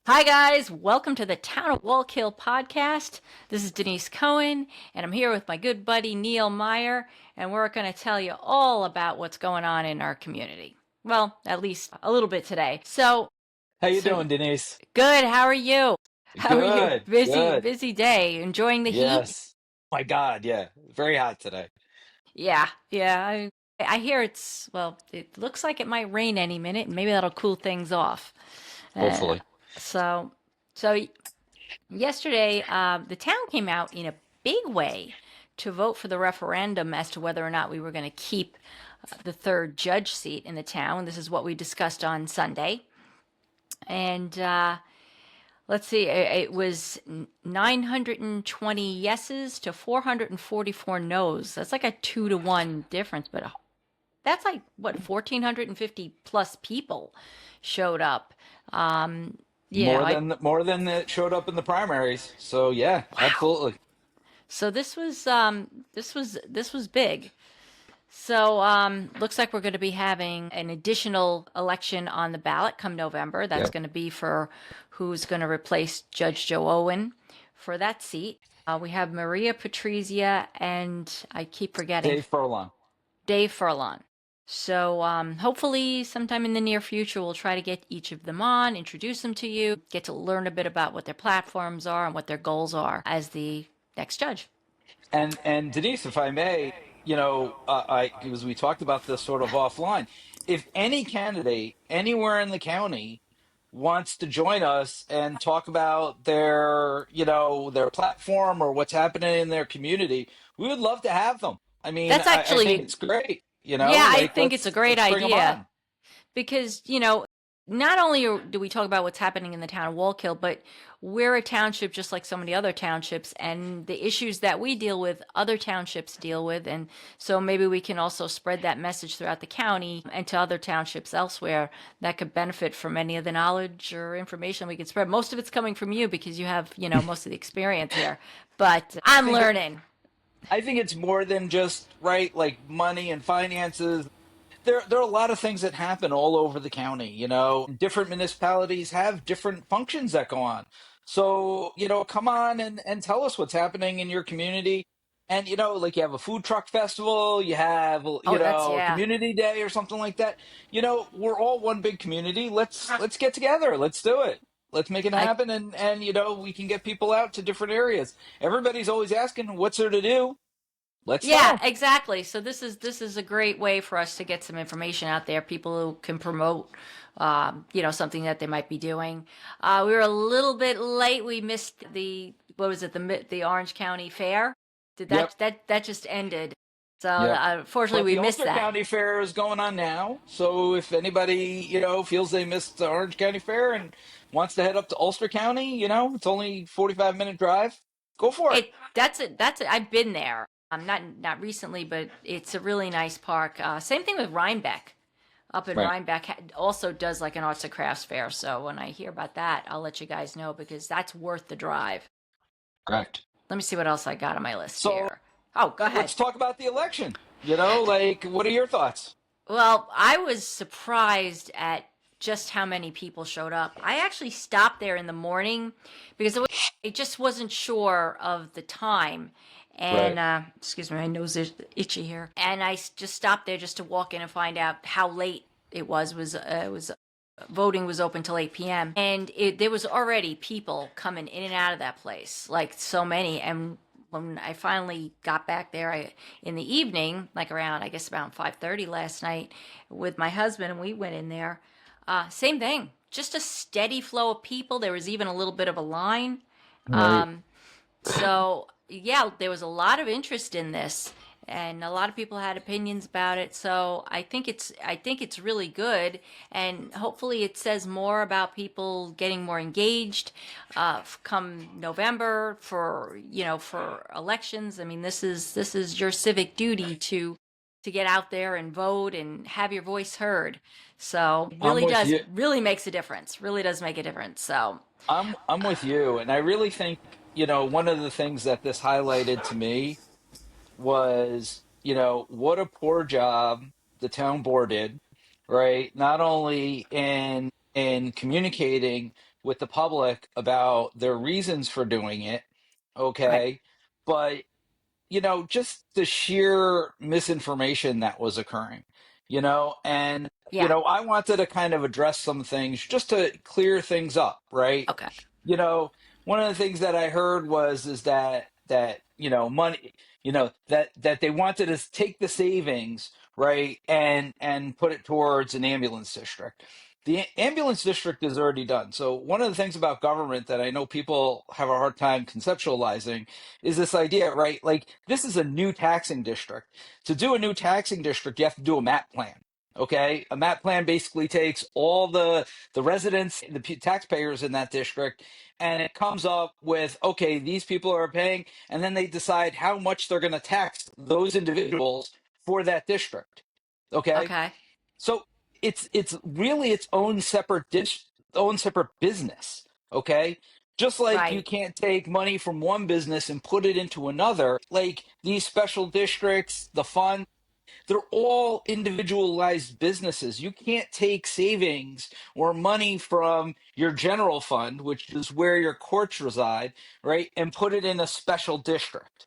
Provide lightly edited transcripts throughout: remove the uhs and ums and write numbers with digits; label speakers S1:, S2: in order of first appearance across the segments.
S1: Hi, guys. Welcome to the Town of Wallkill podcast. This is Denise Cohen, and I'm here with my good buddy Neil Meyer, and we're going to tell you all about what's going on in our community. Well, at least a little bit today.
S2: How you
S1: So
S2: doing, Denise?
S1: good. How are you? How are you?
S2: Good,
S1: Busy,
S2: good.
S1: busy day. Enjoying the heat?
S2: Yes. My God, yeah. Very hot today.
S1: Yeah, yeah. I hear well, it looks like it might rain any minute, and maybe that'll cool things off. Uh,
S2: Hopefully.
S1: so, so Yesterday, the town came out in a big way to vote for the referendum as to whether or not we were going to keep the third judge seat in the town. This is what we discussed on Sunday. And let's see, it was 920 yeses to 444 noes. That's like a 2-to-1 difference, but that's like, what, 1,450 plus people showed up. Um, you know, I,
S2: More than that showed up in the primaries. So yeah,
S1: wow.
S2: absolutely.
S1: So this was big. So looks like we're going to be having an additional election on the ballot come November. That's
S2: Yep.
S1: going to be for who's going to replace Judge Joe Owen for that seat. We have Maria Patrizia and I keep forgetting
S2: Dave Furlong.
S1: Dave Furlong. So hopefully sometime in the near future we'll try to get each of them on, introduce them to you, get to learn a bit about what their platforms are and what their goals are as the next judge.
S2: And Denise, if I may, I because we talked about this sort of offline. If any candidate anywhere in the county wants to join us and talk about their platform or what's happening in their community, we would love to have them. I mean,
S1: That's
S2: I think
S1: actually,
S2: it's great.
S1: yeah, I
S2: Like
S1: think it's a great
S2: let's bring them
S1: idea
S2: on.
S1: because, not only do we talk about what's happening in the town of Wallkill, but we're a township just like so many other townships, and the issues that we deal with, other townships deal with. And so maybe we can also spread that message throughout the county and to other townships elsewhere that could benefit from any of the knowledge or information we can spread. Most of it's coming from you because you have, most of the experience here, but
S2: I
S1: I'm
S2: think
S1: learning.
S2: I think it's more than just right, like money and finances. There are a lot of things that happen all over the county. Different municipalities have different functions that go on. So, come on and tell us what's happening in your community. And, like you have a food truck festival, you have,
S1: Oh, that's,
S2: a
S1: yeah.
S2: community day or something like that. We're all one big community. Let's get together. Let's do it. Let's make it
S1: I
S2: happen. And, we can get people out to different areas. Everybody's always asking, what's there to do? Let's tell
S1: Yeah,
S2: them.
S1: exactly. So this is a great way for us to get some information out there. People who can promote, something that they might be doing. We were a little bit late. We missed the what was it? The Orange County Fair. Did
S2: Yep.
S1: that just ended? So
S2: Yep.
S1: unfortunately,
S2: But
S1: we
S2: the
S1: missed
S2: Ulster
S1: that.
S2: County Fair is going on now. So if anybody, feels they missed the Orange County Fair and wants to head up to Ulster County, it's only 45-minute drive. Go for it.
S1: That's it. I've been there. Not recently, but it's a really nice park. Same thing with Rhinebeck. Up in
S2: Right.
S1: Rhinebeck also does like an arts and crafts fair. So when I hear about that, I'll let you guys know because that's worth the drive.
S2: Correct.
S1: Let me see what else I got on my list
S2: So
S1: here. Oh, go ahead.
S2: let's talk about the election. Like, what are your thoughts?
S1: Well, I was surprised at just how many people showed up. I actually stopped there in the morning because I just wasn't sure of the time. And
S2: Right.
S1: excuse me, my nose is itchy here. And just stopped there just to walk in and find out how late it was. Was voting was open till 8 p.m. and there was already people coming in and out of that place, like so many. And when I finally got back there in the evening, like around I guess around 5:30 last night, with my husband, and we went in there. Same thing, just a steady flow of people. There was even a little bit of a line.
S2: Right.
S1: So yeah, there was a lot of interest in this, and a lot of people had opinions about it. So I think it's really good, and hopefully it says more about people getting more engaged. Come November for elections. I mean, this is your civic duty to get out there and vote and have your voice heard. So it
S2: I'm
S1: really
S2: with
S1: does
S2: you.
S1: really makes a difference. Really does make a difference. So
S2: I'm with you. And I really think, one of the things that this highlighted to me was, what a poor job the town board did, right? Not only in communicating with the public about their reasons for doing it.
S1: Right.
S2: Okay. But just the sheer misinformation that was occurring, and,
S1: Yeah.
S2: I wanted to kind of address some things just to clear things up, right?
S1: Okay.
S2: You know, One of the things that I heard is that money, that they wanted to take the savings, right, and put it towards an ambulance district. The ambulance district is already done. So one of the things about government that I know people have a hard time conceptualizing is this idea, right? Like, this is a new taxing district. To do a new taxing district, you have to do a map plan. Okay, a map plan basically takes all the residents, the taxpayers in that district, and it comes up with, okay, these people are paying, and then they decide how much they're going to tax those individuals for that district. Okay,
S1: Okay.
S2: so it's really its own separate business. Okay, just like you
S1: Right.
S2: can't take money from one business and put it into another, like these special districts, the fund, they're all individualized businesses. You can't take savings or money from your general fund, which is where your courts reside, right, and put it in a special district,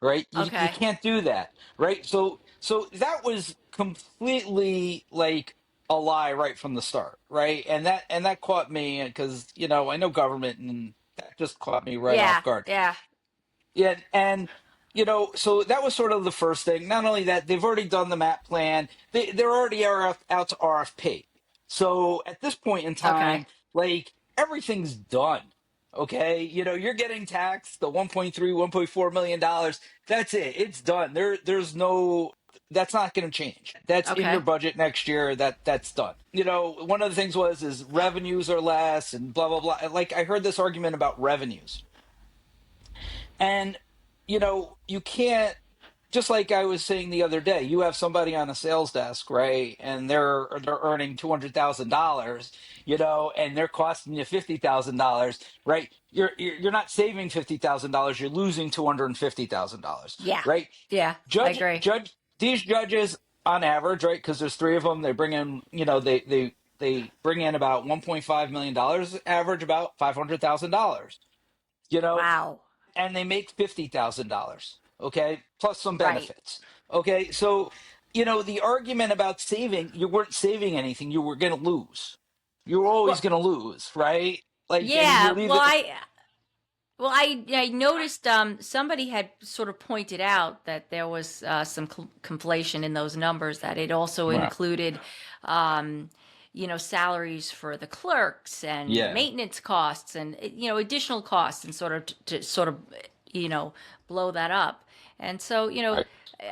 S2: right? You
S1: Okay.
S2: can't do that, right? So that was completely like a lie right from the start, right? And that caught me because I know government, and that just caught me right off
S1: Yeah.
S2: guard.
S1: Yeah.
S2: Yeah, and so that was sort of the first thing. Not only that, they've already done the map plan. They're already out to RFP. So at this point in
S1: Okay.
S2: time, like, everything's done. Okay, you're getting taxed the 1.3, 1.4 million dollars. That's it. It's done. There's no. That's not going to change. That's in your
S1: Okay.
S2: budget next year. That's done. One of the things is revenues are less and blah blah blah. Like, I heard this argument about revenues. And you can't, just like I was saying the other day, you have somebody on a sales desk, right? And they're earning $200,000, and they're costing you $50,000, right? You're not saving $50,000, you're losing $250,000,
S1: Yeah.
S2: right?
S1: Yeah. I agree.
S2: These judges on average, right? Because there's three of them, they bring in, they bring in about $1.5 million, average about $500,000. You know,
S1: Wow.
S2: and they make $50,000, okay, plus some
S1: Right.
S2: benefits. Okay, so the argument about saving, you weren't saving anything, you were going to lose. You were always
S1: Well,
S2: going to lose, right? Like, and
S1: yeah.
S2: you're either
S1: I noticed somebody had sort of pointed out that there was some conflation in those numbers, that it also
S2: right.
S1: included um, salaries for the clerks and
S2: Yeah,
S1: maintenance costs and additional costs, and sort of to sort of you know blow that up. And so
S2: right.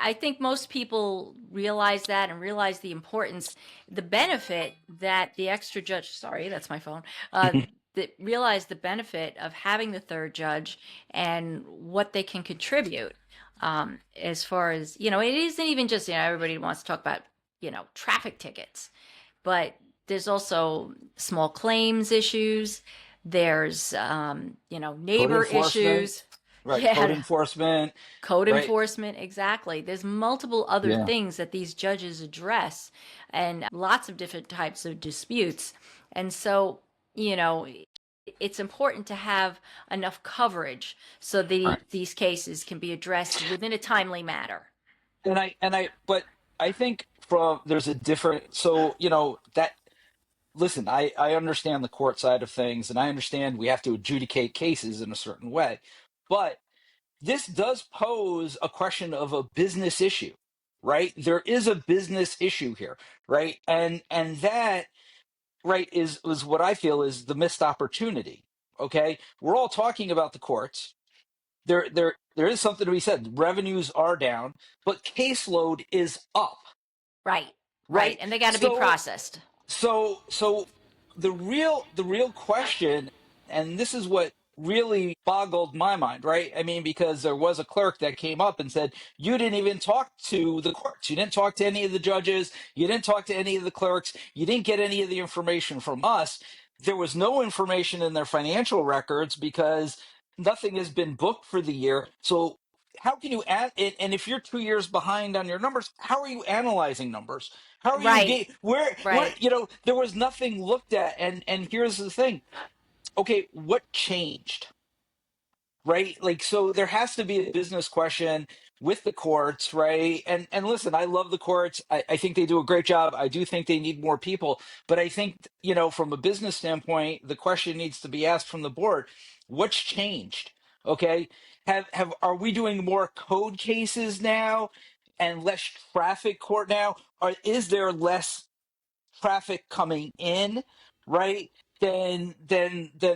S1: I think most people realize that, and realize the importance, the benefit that the extra judge, sorry, that's my phone, that realize the benefit of having the third judge and what they can contribute. As far as, it isn't even just, everybody wants to talk about, traffic tickets, but there's also small claims issues. There's,
S2: Code
S1: neighbor
S2: enforcement,
S1: issues.
S2: right? Code
S1: Yeah,
S2: enforcement,
S1: code
S2: right?
S1: enforcement, exactly. There's multiple other
S2: Yeah,
S1: things that these judges address, and lots of different types of disputes. And so, it's important to have enough coverage so
S2: right.
S1: these cases can be addressed within a timely manner.
S2: But I think from there's a different, so that, listen, I understand the court side of things, and I understand we have to adjudicate cases in a certain way. But this does pose a question of a business issue, right? There is a business issue here, right? And that, right, is what I feel is the missed opportunity. Okay? We're all talking about the courts. There is something to be said. Revenues are down, but caseload is up,
S1: Right, right.
S2: right?
S1: And they got to be
S2: So
S1: processed.
S2: so the real question, and this is what really boggled my mind, right? I mean, because there was a clerk that came up and said, you didn't even talk to the courts, you didn't talk to any of the judges, you didn't talk to any of the clerks, you didn't get any of the information from us. There was no information in their financial records because nothing has been booked for the year. So how can you add it? And if you're 2 years behind on your numbers, how are you analyzing numbers? How are you
S1: Right,
S2: where
S1: right.
S2: there was nothing looked at. And here's the thing. okay, what changed? Right? Like, so there has to be a business question with the courts, right? And listen, I love the courts. I think they do a great job. I do think they need more people, but I think, from a business standpoint, the question needs to be asked from the board: what's changed? Okay, have are we doing more code cases now and less traffic court now, or is there less traffic coming in, right? Than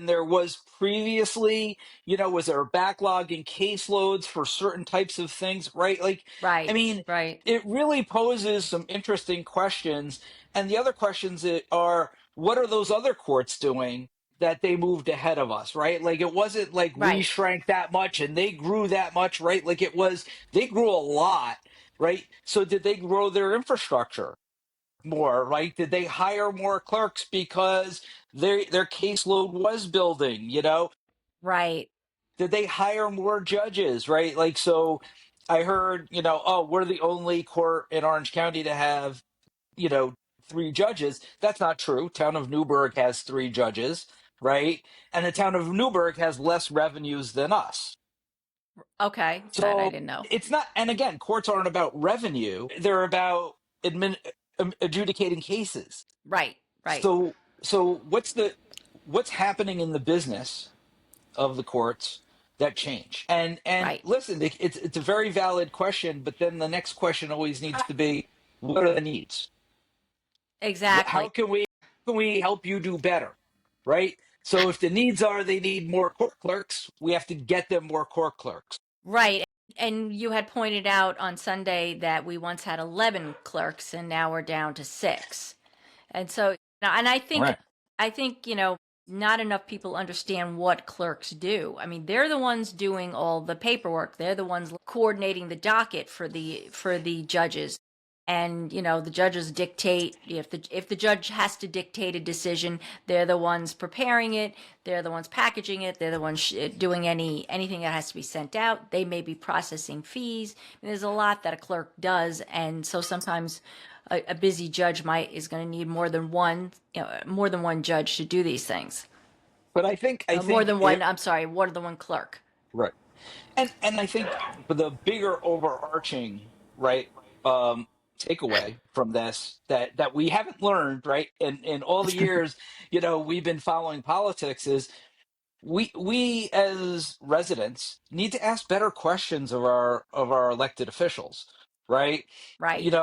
S2: there was previously. Was there a backlog in caseloads for certain types of things, right? Like, I
S1: Right,
S2: mean,
S1: right,
S2: it really poses some interesting questions. And the other questions are, what are those other courts doing that they moved ahead of us, right? Like, it wasn't like we
S1: right,
S2: shrank that much and they grew that much, right? Like, it was, they grew a lot, right? So did they grow their infrastructure more, right? Did they hire more clerks because their caseload was building?
S1: right,
S2: Did they hire more judges, right? Like, so I heard, oh, we're the only court in Orange County to have, you know, three judges. That's not true. Town of Newburgh has three judges, right? And the town of Newburgh has less revenues than us.
S1: okay, that I
S2: So
S1: didn't know.
S2: it's not, and again, courts aren't about revenue, they're about adjudicating cases.
S1: Right, right,
S2: So what's happening in the business of the courts that change? And
S1: right,
S2: listen, it's a very valid question, but then the next question always needs to be, what are the needs? How
S1: exactly.
S2: can we help you do better? Right? So if the needs are they need more court clerks, we have to get them more court clerks.
S1: Right. And you had pointed out on Sunday that we once had 11 clerks and now we're down to 6. And so, now, and
S2: Right.
S1: I think, not enough people understand what clerks do. I mean, they're the ones doing all the paperwork. They're the ones coordinating the docket for the judges. And, the judges dictate if the judge has to dictate a decision, they're the ones preparing it, they're the ones packaging it, they're the ones doing anything that has to be sent out. They may be processing fees. And there's a lot that a clerk does, and so sometimes a busy judge is going to need more than one judge to do these things.
S2: But I
S1: More
S2: think
S1: than one.
S2: it
S1: I'm sorry, more than one clerk.
S2: right. And I think the bigger overarching, right, um, takeaway from this that we haven't learned, right, in all the years, we've been following politics, is we as residents need to ask better questions of our elected officials, right?
S1: Right.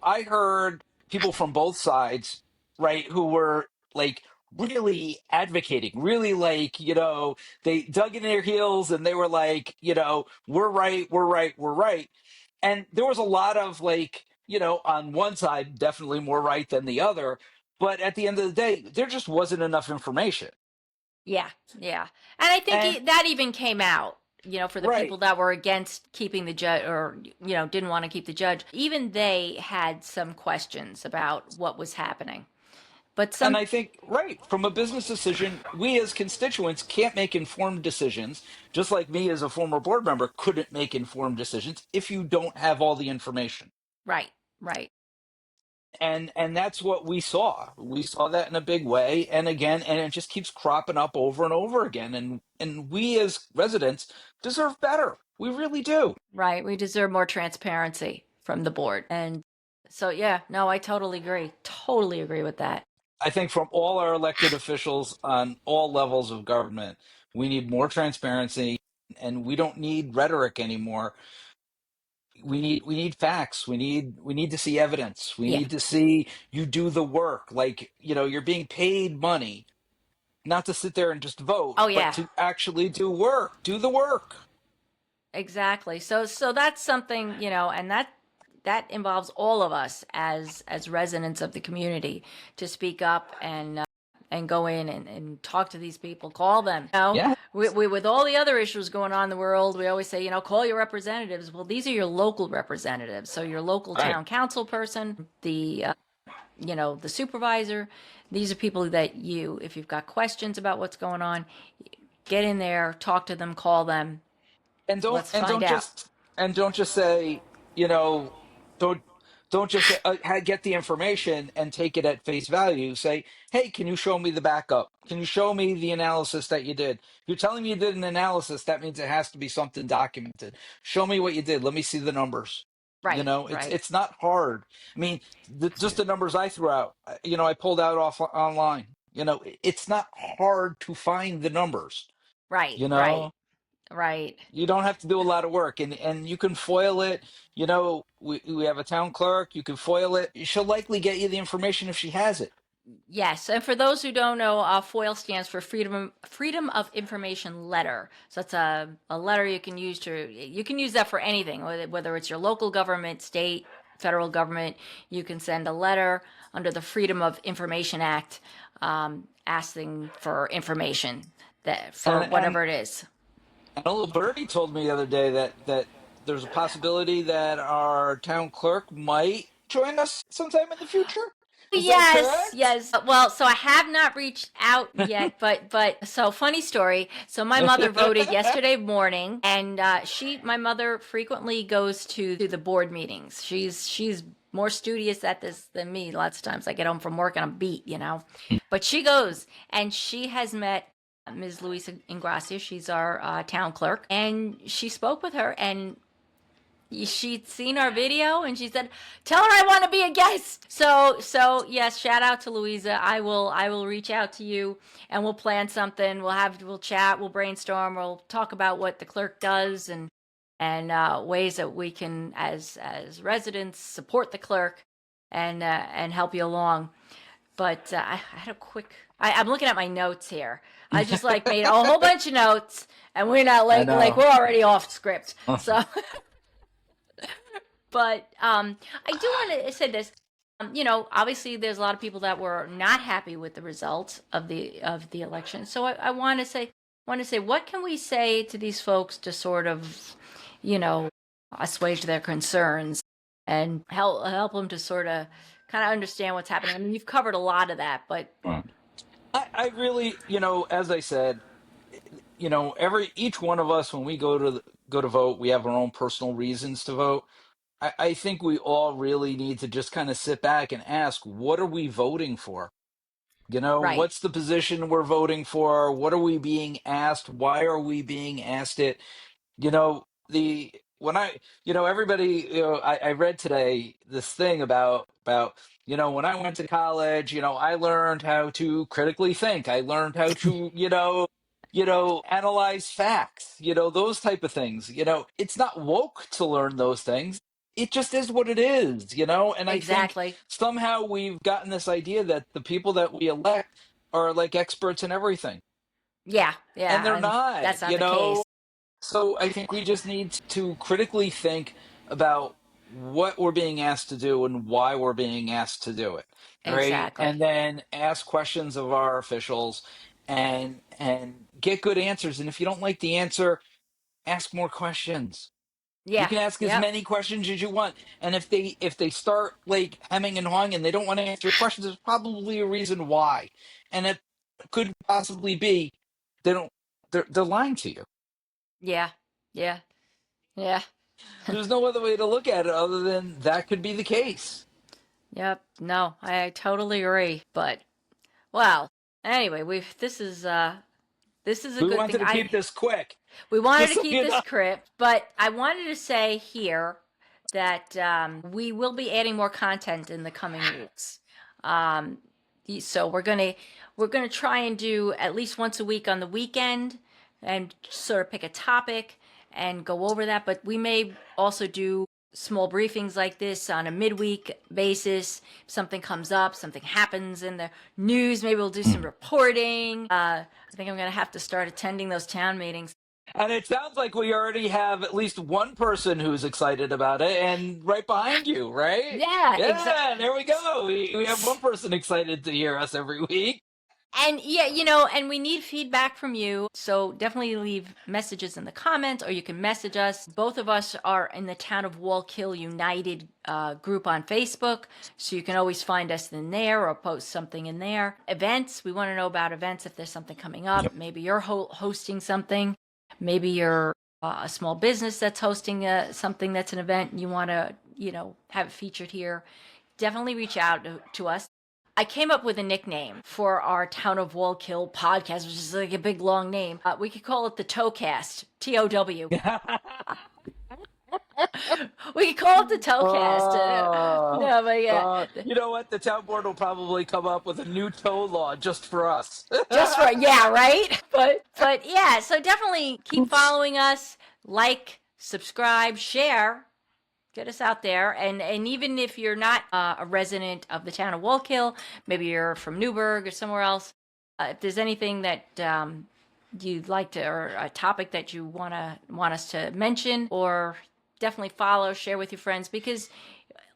S2: I heard people from both sides, right, who were like really advocating, really, like, they dug in their heels and they were like, we're right, we're right, we're right. And there was a lot of, like, on one side definitely more right than the other, but at the end of the day there just wasn't enough information.
S1: Yeah, yeah. And I think
S2: And
S1: that even came out, for the
S2: right.
S1: people that were against keeping the judge or, didn't want to keep the judge. Even they had some questions about what was happening. But
S2: And
S1: some,
S2: I think, right, from a business decision, we as constituents can't make informed decisions, just like me as a former board member couldn't make informed decisions if you don't have all the information.
S1: right, right,
S2: And that's what we saw. We saw that in a big way. And again, and it just keeps cropping up over and over again. And we as residents deserve better. We really do.
S1: right. We deserve more transparency from the board. And so, yeah, no, I totally agree. Totally agree with that.
S2: I think from all our elected officials on all levels of government, we need more transparency, and we don't need rhetoric anymore. We need facts. We need to see evidence. We
S1: Yeah.
S2: need to see you do the work. Like, you're being paid money not to sit there and just vote,
S1: Oh,
S2: but
S1: yeah.
S2: to actually do work. Do the work.
S1: Exactly. So that's something, and that involves all of us as residents of the community to speak up and go in and talk to these people, call them.
S2: Yeah.
S1: We with all the other issues going on in the world, we always say, call your representatives. Well, these are your local representatives. So your local
S2: Right.
S1: town council person, the supervisor. These are people that if you've got questions about what's going on, get in there, talk to them, call them.
S2: And don't
S1: Let's
S2: and
S1: find
S2: don't
S1: out.
S2: just and don't just say, you know, don't Don't just get the information and take it at face value. Say, hey, can you show me the backup? Can you show me the analysis that you did? If you're telling me you did an analysis, that means it has to be something documented. Show me what you did. Let me see the numbers.
S1: Right,
S2: It's
S1: right,
S2: it's not hard. I mean, just the numbers I threw out, I pulled out off online. It's not hard to find the numbers.
S1: right,
S2: You
S1: right,
S2: know,
S1: right.
S2: you don't have to do a lot of work, and you can foil it. We have a town clerk. You can foil it. She'll likely get you the information if she has it.
S1: Yes, and for those who don't know, FOIL stands for Freedom of Information Letter. So it's a letter you can use that for anything, whether it's your local government, state, federal government. You can send a letter under the Freedom of Information Act, asking for information that for
S2: And and,
S1: whatever it is.
S2: and a little birdie told me the other day that there's a possibility that our town clerk might join us sometime in the future. Is that
S1: Yes,
S2: correct?
S1: yes. Well, so I have not reached out yet, but so funny story. So my mother voted yesterday morning, and my mother frequently goes to the board meetings. She's more studious at this than me. Lots of times I get home from work and I'm beat. But she goes, and she has met Ms. Luisa Ingracia. She's our town clerk, and she spoke with her, and she'd seen our video and she said, "Tell her I want to be a guest." So yes, shout out to Louisa. I will reach out to you and we'll plan something. We'll chat, we'll brainstorm, we'll talk about what the clerk does, and ways that we can, as residents, support the clerk and help you along. But I had a quick. I'm looking at my notes here. I just like made a whole bunch of notes, and we're not
S2: I
S1: like
S2: know.
S1: we're already off script. So but I do want to say this. Obviously, there's a lot of people that were not happy with the results of the election. So I want to say, what can we say to these folks to sort of, you know, assuage their concerns and help them to sort of kind of understand what's happening. I mean, you've covered a lot of that, but
S2: I really, as I said, each one of us, when we go to vote, we have our own personal reasons to vote. I think we all really need to just kind of sit back and ask, what are we voting for?
S1: right,
S2: What's the position we're voting for? What are we being asked? Why are we being asked it? The when I everybody, I read today this thing about when I went to college, I learned how to critically think. I learned how to analyze facts, those type of things. It's not woke to learn those things. It just is what it is. And I think
S1: exactly,
S2: somehow we've gotten this idea that the people that we elect are like experts in everything,
S1: yeah,
S2: and
S1: yeah,
S2: they're
S1: and that's
S2: not.
S1: not the case.
S2: So I think we just need to critically think about what we're being asked to do and why we're being asked to do it, right?
S1: Exactly.
S2: And then ask questions of our officials and get good answers. And if you don't like the answer, ask more questions. You
S1: Yeah.
S2: can ask as
S1: Yep.
S2: many questions as you want. And if they start like hemming and hawing and they don't want to answer your questions, there's probably a reason why. And it could possibly be they don't they're lying to you.
S1: Yeah. Yeah. Yeah.
S2: There's no other way to look at it other than that could be the case.
S1: Yep. No, I totally agree. But well, anyway, this is a
S2: We
S1: good
S2: wanted
S1: thing.
S2: to keep this quick,
S1: We wanted
S2: just
S1: to
S2: so
S1: keep
S2: you
S1: this
S2: know.
S1: script, but I wanted to say here that we will be adding more content in the coming weeks. Um, so we're gonna try and do at least once a week on the weekend, and sort of pick a topic and go over that. But we may also do small briefings like this on a midweek basis. If something comes up, something happens in the news, maybe we'll do some reporting. I think I'm gonna have to start attending those town meetings.
S2: And it sounds like we already have at least one person who's excited about it, and right behind you, right?
S1: Yeah,
S2: Yeah,
S1: exactly.
S2: there we go. We have one person excited to hear us every week.
S1: And yeah, and we need feedback from you. So definitely leave messages in the comments, or you can message us. Both of us are in the Town of Wallkill United group on Facebook. So you can always find us in there or post something in there. Events, we want to know about events if there's something coming up.
S2: Yep.
S1: Maybe you're hosting something. Maybe you're a small business that's hosting something that's an event and you want to have it featured here, definitely reach out to us. I came up with a nickname for our Town of Wallkill podcast, which is like a big long name. We could call it the Towcast, TOW. We could call it the Towcast.
S2: uh,
S1: Yeah, but yeah,
S2: you know what? The town board will probably come up with a new tow law just for us.
S1: just for yeah, right. But yeah, so definitely keep following us, like, subscribe, share. Get us out there, and even if you're not a resident of the town of Wallkill, maybe you're from Newburgh or somewhere else. If there's anything that you'd like to, or a topic that you want us to mention, or definitely follow, share with your friends, because,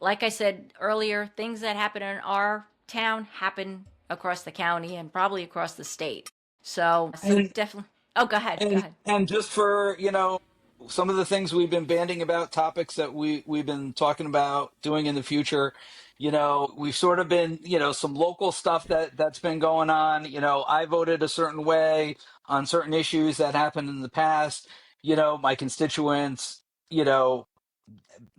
S1: like I said earlier, things that happen in our town happen across the county and probably across the state. So
S2: and
S1: definitely. Oh, go ahead. Go ahead.
S2: and just for some of the things we've been banding about, topics that we've been talking about doing in the future. We've sort of been, some local stuff that's been going on. I voted a certain way on certain issues that happened in the past. My constituents, you know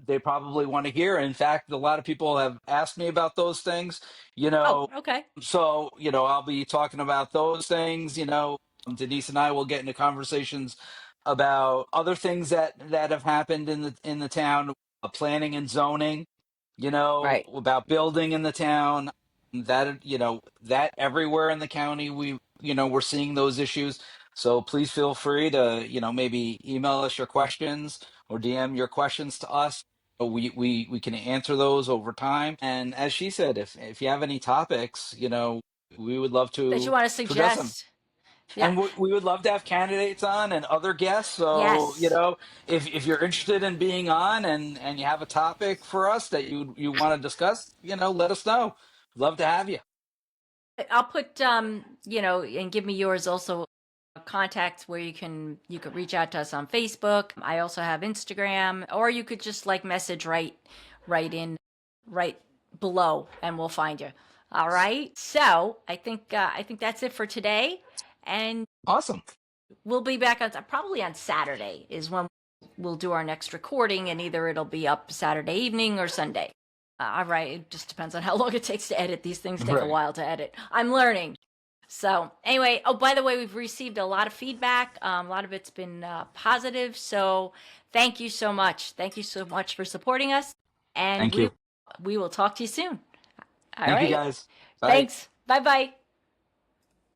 S2: they probably want to hear. In fact, a lot of people have asked me about those things. you
S1: Oh,
S2: know
S1: okay.
S2: so, I'll be talking about those things. Denise and I will get into conversations about other things that have happened in the town, planning and zoning,
S1: Right.
S2: about building in the town, that everywhere in the county we're seeing those issues. So please feel free to, maybe email us your questions or DM your questions to us. We can answer those over time. And as she said, if you have any topics, we would love
S1: That you
S2: to
S1: want to
S2: address them.
S1: suggest? Yeah.
S2: And we would love to have candidates on and other guests. So,
S1: Yes.
S2: if you're interested in being on, and you have a topic for us that you want to discuss, let us know. Love to have you.
S1: I'll put and give me yours also, contacts where you could reach out to us on Facebook. I also have Instagram, or you could just like message right below and we'll find you. All right. So, I think that's it for today, and
S2: Awesome.
S1: we'll be back on probably on Saturday is when we'll do our next recording, and either it'll be up Saturday evening or Sunday. All right, it just depends on how long it takes to edit. These things take a
S2: Right.
S1: while to edit. I'm learning. So anyway, oh, by the way, we've received a lot of feedback. A lot of it's been positive. So thank you so much. Thank you so much for supporting us, and
S2: Thank
S1: we
S2: you.
S1: we will talk to you soon. All
S2: Thank you,
S1: right.
S2: guys. Bye.
S1: Thanks. Bye bye.